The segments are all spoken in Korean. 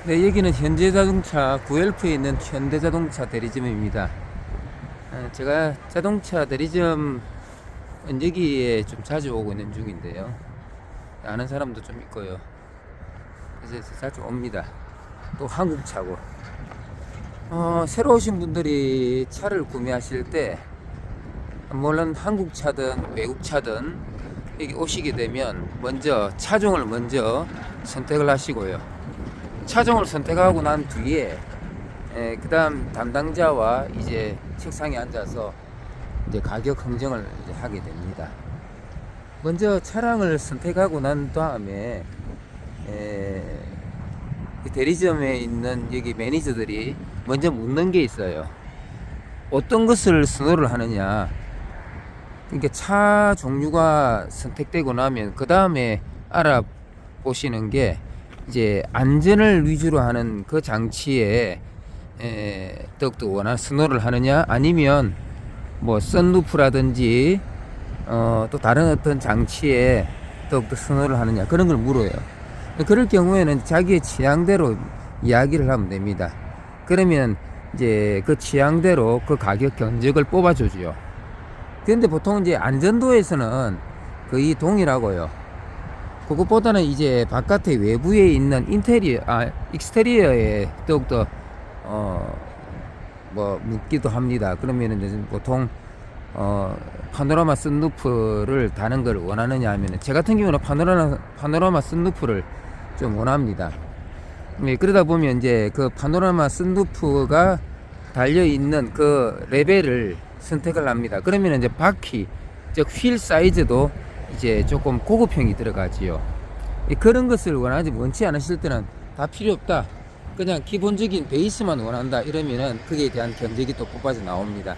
네, 여기는 현대자동차 9L프에 있는 현대자동차 대리점입니다. 제가 자동차 대리점 여기에 좀 자주 오고 있는 중인데요. 아는 사람도 좀 있고요. 그래서 자주 옵니다. 또 한국차고. 새로 오신 분들이 차를 구매하실 때, 물론 한국차든 외국차든 여기 오시게 되면 먼저 차종을 먼저 선택을 하시고요. 차종을 선택하고 난 뒤에 그 다음 담당자와 이제 책상에 앉아서 이제 가격 흥정을 이제 하게 됩니다. 먼저 차량을 선택하고 난 다음에 대리점에 있는 여기 매니저들이 먼저 묻는 게 있어요. 어떤 것을 선호를 하느냐. 그러니까 차 종류가 선택되고 나면 그 다음에 알아보시는 게 이제 안전을 위주로 하는 그 장치에 더욱더 원하는 선호를 하느냐, 아니면 뭐 썬루프라든지 또 다른 어떤 장치에 더욱더 선호를 하느냐, 그런 걸 물어요. 그럴 경우에는 자기의 취향대로 이야기를 하면 됩니다. 그러면 이제 그 취향대로 그 가격 견적을 뽑아주죠. 그런데 보통 이제 안전도에서는 거의 동일하고요. 그것보다는 이제 바깥에 외부에 있는 익스테리어에 더욱더 뭐 묻기도 합니다. 그러면은 이제 보통 파노라마 선루프를 다는 걸 원하느냐 하면은, 제 같은 경우는 파노라마 선루프를 좀 원합니다. 그러다 보면 이제 그 파노라마 선루프가 달려 있는 그 레벨을 선택을 합니다. 그러면 이제 바퀴, 즉 휠 사이즈도 이제 조금 고급형이 들어가지요. 그런 것을 원치 않으실 때는 다 필요 없다, 그냥 기본적인 베이스만 원한다, 이러면은 그에 대한 견적이 또 뽑아져 나옵니다.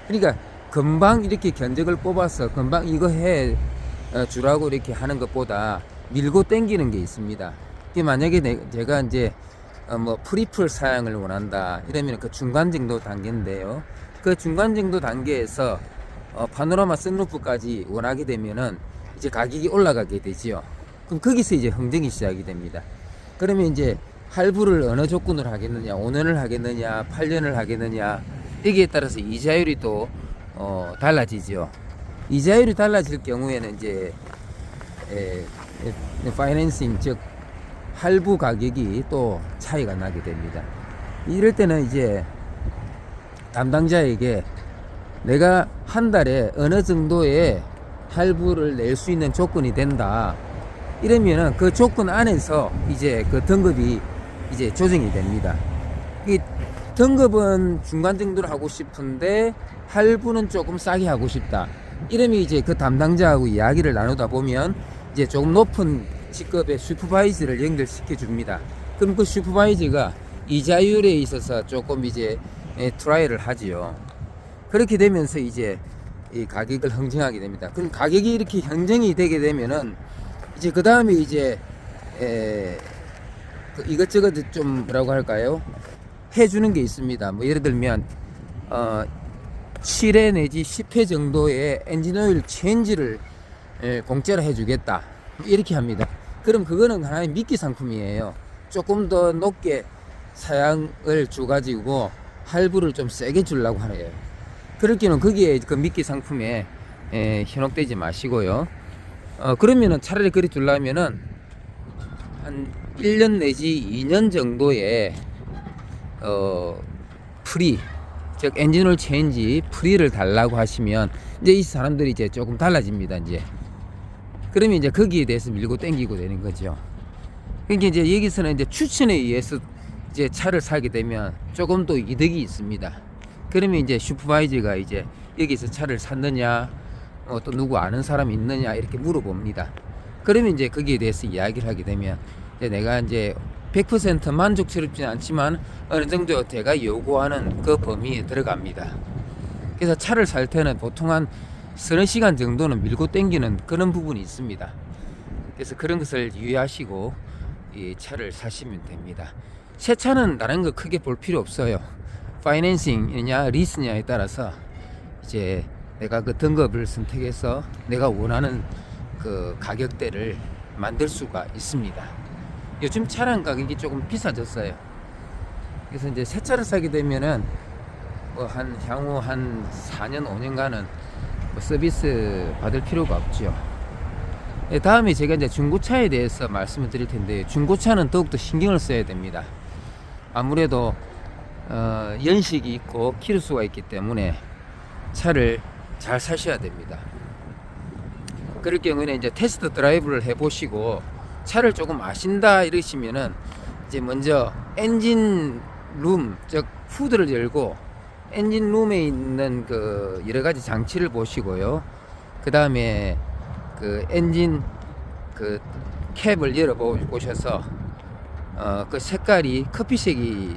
그러니까 금방 이렇게 견적을 뽑아서 금방 이거 해 주라고 이렇게 하는 것보다 밀고 당기는 게 있습니다. 만약에 제가 이제 뭐 프리풀 사양을 원한다 이러면 그 중간 정도 단계인데요. 그 중간 정도 단계에서 파노라마 선루프까지 원하게 되면은 이제 가격이 올라가게 되지요. 그럼 거기서 이제 흥정이 시작이 됩니다. 그러면 이제 할부를 어느 조건으로 하겠느냐, 5년을 하겠느냐, 8년을 하겠느냐, 여기에 따라서 이자율이 또 달라지죠. 이자율이 달라질 경우에는 이제 파이낸싱, 즉 할부 가격이 또 차이가 나게 됩니다. 이럴 때는 이제 담당자에게 내가 한 달에 어느 정도의 할부를 낼 수 있는 조건이 된다, 이러면은 그 조건 안에서 이제 그 등급이 이제 조정이 됩니다. 이 등급은 중간 정도로 하고 싶은데 할부는 조금 싸게 하고 싶다, 이러면 이제 그 담당자하고 이야기를 나누다 보면 이제 조금 높은 직급의 슈퍼바이저를 연결시켜 줍니다. 그럼 그 슈퍼바이저가 이자율에 있어서 조금 이제 트라이를 하지요. 그렇게 되면서 이제 이 가격을 형성하게 됩니다. 그럼 가격이 이렇게 형성이 되게 되면은 이제 그 다음에 이제 이것저것 좀 뭐라고 할까요? 해주는 게 있습니다. 뭐 예를 들면 7회 내지 10회 정도의 엔진오일 체인지를 공짜로 해주겠다, 이렇게 합니다. 그럼 그거는 하나의 미끼 상품이에요. 조금 더 높게 사양을 줘가지고 할부를 좀 세게 주려고 하네요. 그럴 경우는 거기에 그 미끼 상품에 현혹되지 마시고요. 그러면은 차라리 그리 주려면은 한 1년 내지 2년 정도의 프리, 즉 엔진오일 체인지 프리를 달라고 하시면 이제 이 사람들이 이제 조금 달라집니다. 이제 그러면 이제 거기에 대해서 밀고 당기고 되는 거죠. 그러니까 이제 여기서는 이제 추천에 의해서 이제 차를 사게 되면 조금 더 이득이 있습니다. 그러면 이제 슈퍼바이저가 이제 여기서 차를 샀느냐, 또 누구 아는 사람이 있느냐, 이렇게 물어봅니다. 그러면 이제 거기에 대해서 이야기를 하게 되면 이제 내가 이제 100% 만족스럽지는 않지만 어느 정도 제가 요구하는 그 범위에 들어갑니다. 그래서 차를 살 때는 보통 한 서너 시간 정도는 밀고 당기는 그런 부분이 있습니다. 그래서 그런 것을 유의하시고 이 차를 사시면 됩니다. 새 차는 다른 거 크게 볼 필요 없어요. 파이낸싱이냐 리스냐에 따라서 이제 내가 그 등급을 선택해서 내가 원하는 그 가격대를 만들 수가 있습니다. 요즘 차량 가격이 조금 비싸졌어요. 그래서 이제 새 차를 사게 되면은 뭐 향후 한 4년 5년간은 뭐 서비스 받을 필요가 없죠. 다음에 제가 이제 중고차에 대해서 말씀을 드릴 텐데, 중고차는 더욱더 신경을 써야 됩니다. 아무래도 연식이 있고 키로수가 있기 때문에 차를 잘 사셔야 됩니다. 그럴 경우에는 이제 테스트 드라이브를 해보시고 차를 조금 아신다 이러시면은 이제 먼저 엔진 룸, 즉 후드를 열고 엔진 룸에 있는 그 여러 가지 장치를 보시고요. 그 다음에 그 엔진 그 캡을 열어 보셔서 그 색깔이 커피색이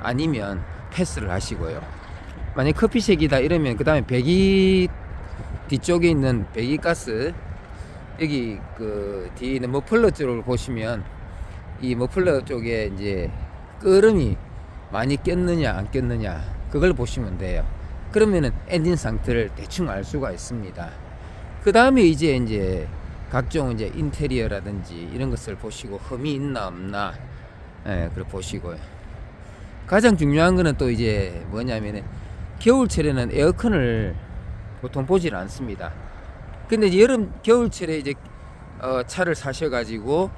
아니면 패스를 하시고요. 만약 커피색이다 이러면 그 다음에 배기 뒤쪽에 있는 배기가스, 여기 그 뒤에 있는 머플러 쪽을 보시면 이 머플러 쪽에 이제 끄름이 많이 꼈느냐 안 꼈느냐 그걸 보시면 돼요. 그러면은 엔진 상태를 대충 알 수가 있습니다. 그 다음에 이제 각종 이제 인테리어라든지 이런 것을 보시고 흠이 있나 없나, 그걸 보시고요. 가장 중요한 거는 또 이제 뭐냐면은 겨울철에는 에어컨을 보통 보질 않습니다. 근데 이제 겨울철에 이제 차를 사셔가지고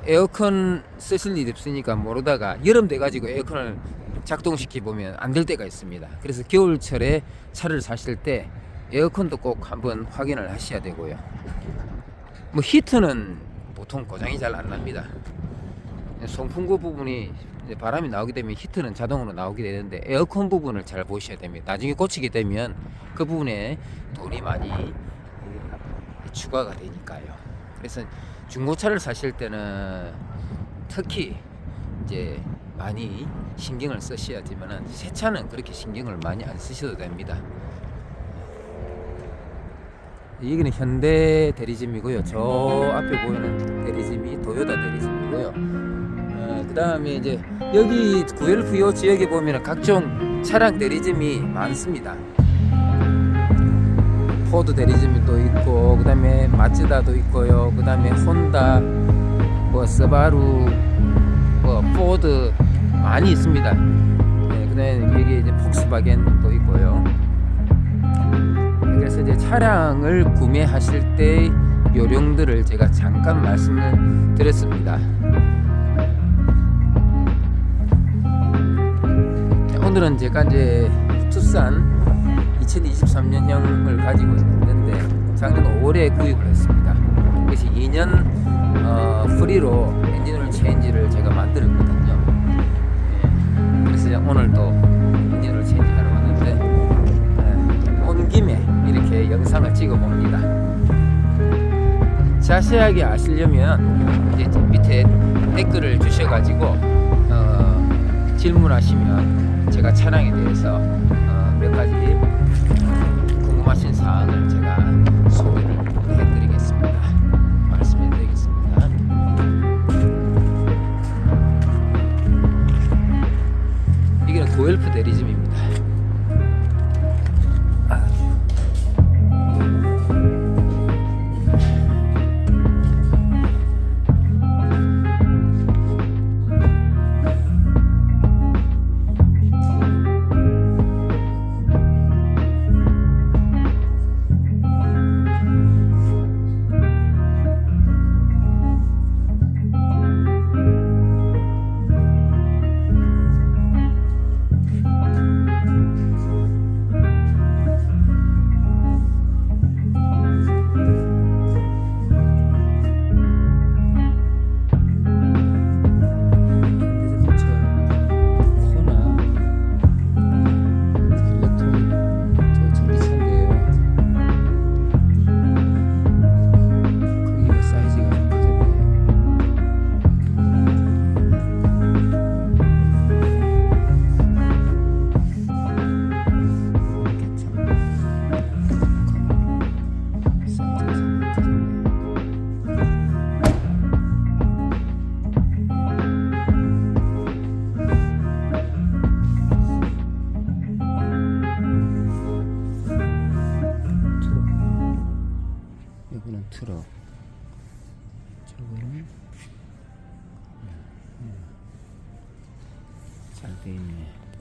에어컨 쓰실 일 없으니까 모르다가 여름 돼가지고 에어컨을 작동시키 보면 안 될 때가 있습니다. 그래서 겨울철에 차를 사실 때 에어컨도 꼭 한번 확인을 하셔야 되고요. 뭐 히트는 보통 고장이 잘 안 납니다. 송풍구 부분이 이제 바람이 나오게 되면 히트는 자동으로 나오게 되는데, 에어컨 부분을 잘 보셔야 됩니다. 나중에 고치게 되면 그 부분에 돈이 많이 추가가 되니까요. 그래서 중고차를 사실 때는 특히 이제 많이 신경을 쓰셔야지만은, 새 차는 그렇게 신경을 많이 안 쓰셔도 됩니다. 여기는 현대 대리점이고요. 저 앞에 보이는 대리점이 도요타 대리점이고요. 그 다음에 이제 여기 구엘프 요 지역에 보면 각종 차량 대리점이 많습니다. 포드 대리점이 또 있고, 그 다음에 마츠다도 있고요. 그 다음에 혼다, 뭐 스바루, 뭐 포드 많이 있습니다. 그 다음에 여기 이제 폭스바겐도 있고요. 그래서 이제 차량을 구매하실 때 요령들을 제가 잠깐 말씀을 드렸습니다. 오늘은 제가 이제 투싼 2023년형을 가지고 있는데, 작년 5월에 구입을 했습니다. 그래서 2년 프리로 엔진오일 체인지를 제가 만들었거든요. 그래서 오늘 또 엔진오일 체인지 하러 왔는데, 온 김에 이렇게 영상을 찍어 봅니다. 자세하게 아시려면 이제 밑에 댓글을 주셔가지고 질문하시면 제가 차량에 대해서 몇 가지 궁금하신 사항을 제가 소개를 해드리겠습니다. 말씀해드리겠습니다. 이게 도엘프 대리점입니다. 잘 돼 있네.